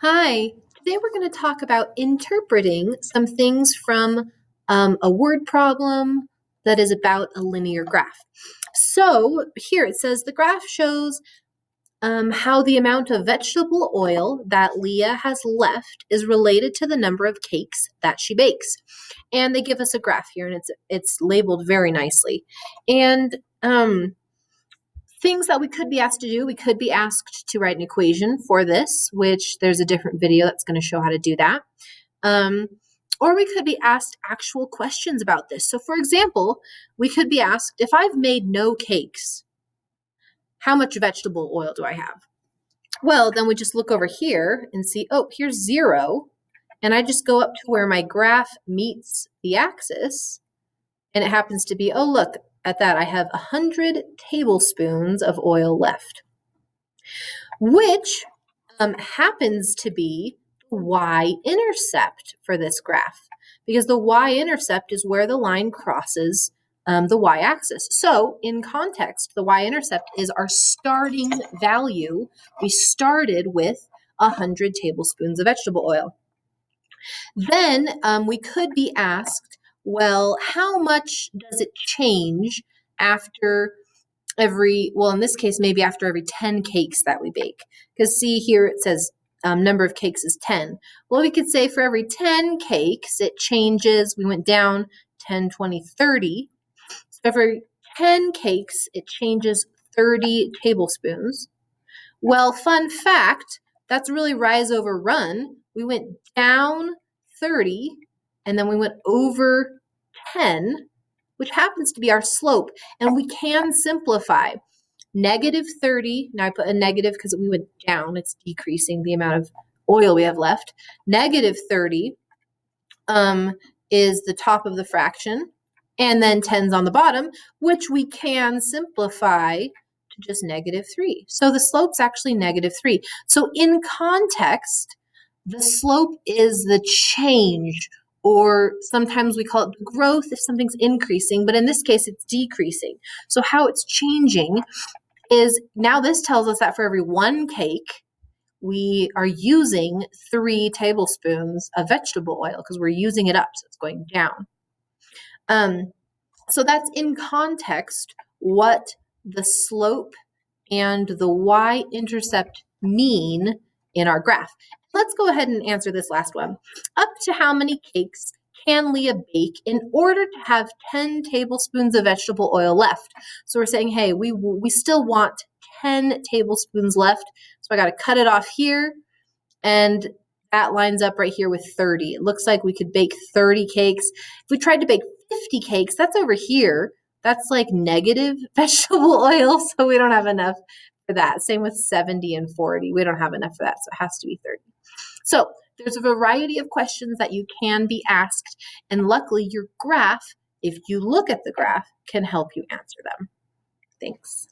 Hi, today we're going to talk about interpreting some things from a word problem that is about a linear graph. So here it says the graph shows how the amount of vegetable oil that Leah has left is related to the number of cakes that she bakes. And they give us a graph here, and it's labeled very nicely. And things that we could be asked to do, we could be asked to write an equation for this, which there's a different video that's going to show how to do that. Or we could be asked actual questions about this. So for example, we could be asked, if I've made no cakes, how much vegetable oil do I have? Well, then we just look over here and see, oh, here's 0. And I just go up to where my graph meets the axis. And it happens to be, oh, look at that. I have 100 tablespoons of oil left, which happens to be the y-intercept for this graph, because the y-intercept is where the line crosses the y-axis. So in context, the y-intercept is our starting value. We started with 100 tablespoons of vegetable oil. Then we could be asked, well, how much does it change after every, well, in this case, maybe after every 10 cakes that we bake? Because see here, it says number of cakes is 10. Well, we could say for every 10 cakes, it changes. We went down 10, 20, 30. So every 10 cakes, it changes 30 tablespoons. Well, fun fact, that's really rise over run. We went down 30, and then we went over 10, which happens to be our slope. And we can simplify. Negative 30, now I put a negative because we went down, it's decreasing the amount of oil we have left. Negative 30 is the top of the fraction, and then 10's on the bottom, which we can simplify to just negative 3. So the slope's actually negative 3. So in context, the slope is the change, or sometimes we call it the growth if something's increasing, but in this case, it's decreasing. So how it's changing is, now this tells us that for every 1 cake, we are using 3 tablespoons of vegetable oil because we're using it up, so it's going down. So that's in context what the slope and the y-intercept mean in our graph. Let's go ahead and answer this last one. Up to how many cakes can Leah bake in order to have 10 tablespoons of vegetable oil left? So we're saying, hey, we still want 10 tablespoons left. So I got to cut it off here, and that lines up right here with 30. It looks like we could bake 30 cakes. If we tried to bake 50 cakes, that's over here. That's like negative vegetable oil, so we don't have enough for that. Same with 70 and 40. We don't have enough for that, so it has to be 30. So there's a variety of questions that you can be asked, and luckily your graph, if you look at the graph, can help you answer them. Thanks.